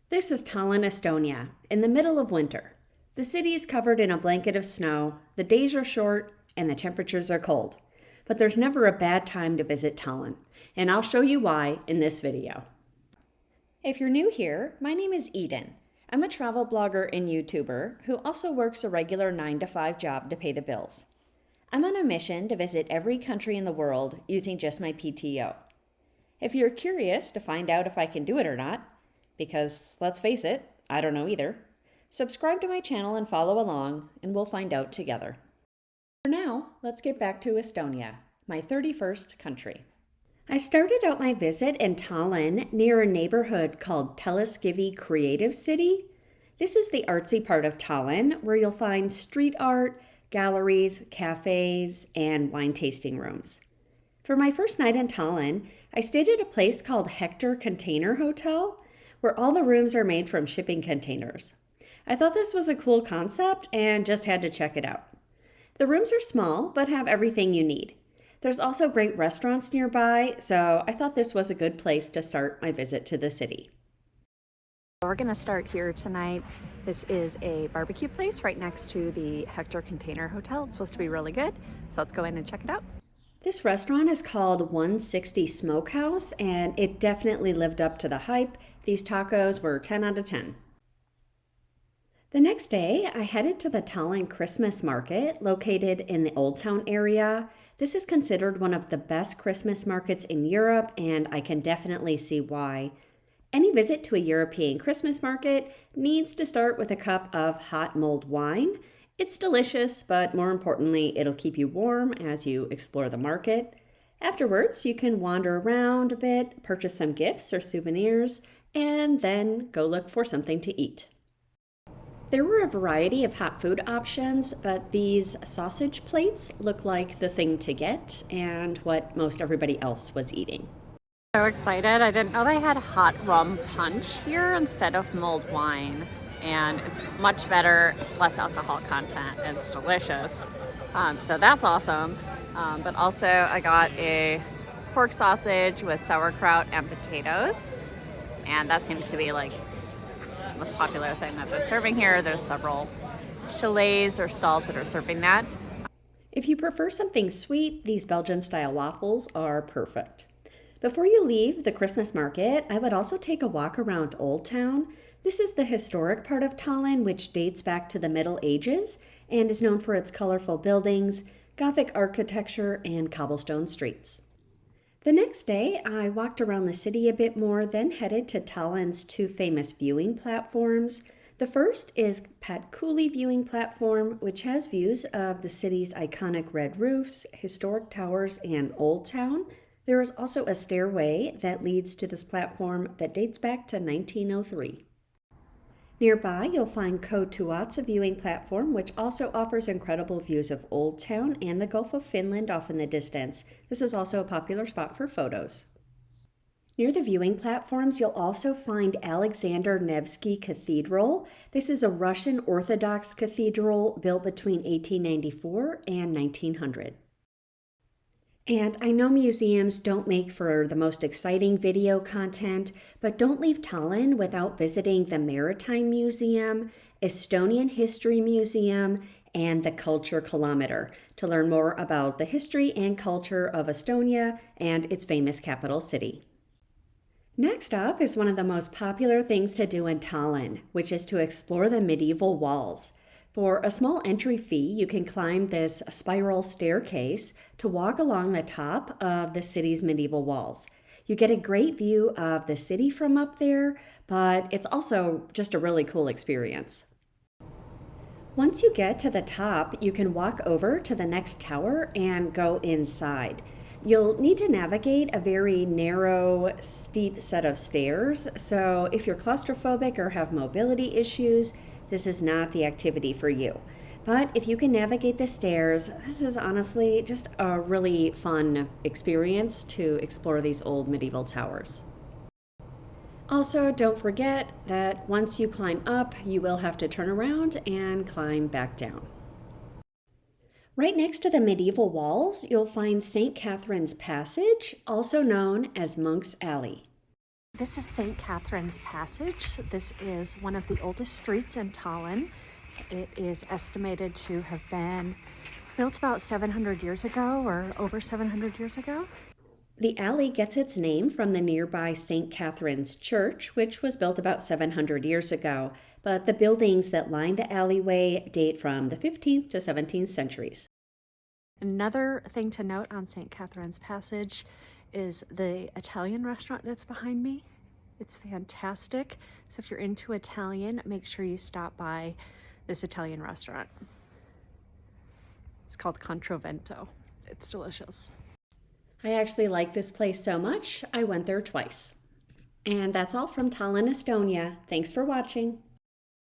This is Tallinn, Estonia, in the middle of winter. The city is covered in a blanket of snow, the days are short, and the temperatures are cold. But there's never a bad time to visit Tallinn, and I'll show you why in this video. If you're new here, my name is Eden. I'm a travel blogger and YouTuber who also works a regular 9-to-5 job to pay the bills. I'm on a mission to visit every country in the world using just my PTO. If you're curious to find out if I can do it or not, because let's face it, I don't know either, subscribe to my channel and follow along, and we'll find out together. For now, let's get back to Estonia, my 31st country. I started out my visit in Tallinn near a neighborhood called Telliskivi Creative City. This is the artsy part of Tallinn where you'll find street art, galleries, cafes, and wine tasting rooms. For my first night in Tallinn, I stayed at a place called Hektor Container Hotel, where all the rooms are made from shipping containers. I thought this was a cool concept and just had to check it out. The rooms are small, but have everything you need. There's also great restaurants nearby, so I thought this was a good place to start my visit to the city. We're going to start here tonight. This is a barbecue place right next to the Hektor Container Hotel. It's supposed to be really good, so let's go in and check it out. This restaurant is called 160 Smokehouse, and it definitely lived up to the hype. These tacos were 10 out of 10. The next day, I headed to the Tallinn Christmas market located in the Old Town area. This is considered one of the best Christmas markets in Europe, and I can definitely see why. Any visit to a European Christmas market needs to start with a cup of hot mulled wine. It's delicious, but more importantly, it'll keep you warm as you explore the market. Afterwards, you can wander around a bit, purchase some gifts or souvenirs, and then go look for something to eat. There were a variety of hot food options, but these sausage plates look like the thing to get and what most everybody else was eating. So excited. I didn't know they had hot rum punch here instead of mulled wine. And it's much better, less alcohol content. It's delicious. So that's awesome. But also I got a pork sausage with sauerkraut and potatoes. And that seems to be like the most popular thing that they're serving here. There's several chalets or stalls that are serving that. If you prefer something sweet, these Belgian-style waffles are perfect. Before you leave the Christmas market, I would also take a walk around Old Town. This is the historic part of Tallinn, which dates back to the Middle Ages and is known for its colorful buildings, Gothic architecture, and cobblestone streets. The next day, I walked around the city a bit more, then headed to Tallinn's two famous viewing platforms. The first is Patkuli viewing platform, which has views of the city's iconic red roofs, historic towers, and Old Town. There is also a stairway that leads to this platform that dates back to 1903. Nearby, you'll find Kohtuotsa viewing platform, which also offers incredible views of Old Town and the Gulf of Finland off in the distance. This is also a popular spot for photos. Near the viewing platforms, you'll also find Alexander Nevsky Cathedral. This is a Russian Orthodox cathedral built between 1894 and 1900. And I know museums don't make for the most exciting video content, but don't leave Tallinn without visiting the Maritime Museum, Estonian History Museum, and the Culture Kilometer to learn more about the history and culture of Estonia and its famous capital city. Next up is one of the most popular things to do in Tallinn, which is to explore the medieval walls. For a small entry fee, you can climb this spiral staircase to walk along the top of the city's medieval walls. You get a great view of the city from up there, but it's also just a really cool experience. Once you get to the top, you can walk over to the next tower and go inside. You'll need to navigate a very narrow, steep set of stairs, so if you're claustrophobic or have mobility issues, this is not the activity for you. But if you can navigate the stairs, this is honestly just a really fun experience to explore these old medieval towers. Also, don't forget that once you climb up, you will have to turn around and climb back down. Right next to the medieval walls, you'll find St. Catherine's Passage, also known as Monk's Alley. This is St. Catherine's Passage. This is one of the oldest streets in Tallinn. It is estimated to have been built about 700 years ago or over 700 years ago. The alley gets its name from the nearby St. Catherine's Church, which was built about 700 years ago, but the buildings that line the alleyway date from the 15th to 17th centuries. Another thing to note on St. Catherine's Passage is the Italian restaurant that's behind me. It's fantastic. So if you're into Italian, make sure you stop by this Italian restaurant. It's called Controvento. It's delicious. I actually like this place so much, I went there twice. And that's all from Tallinn, Estonia. Thanks for watching.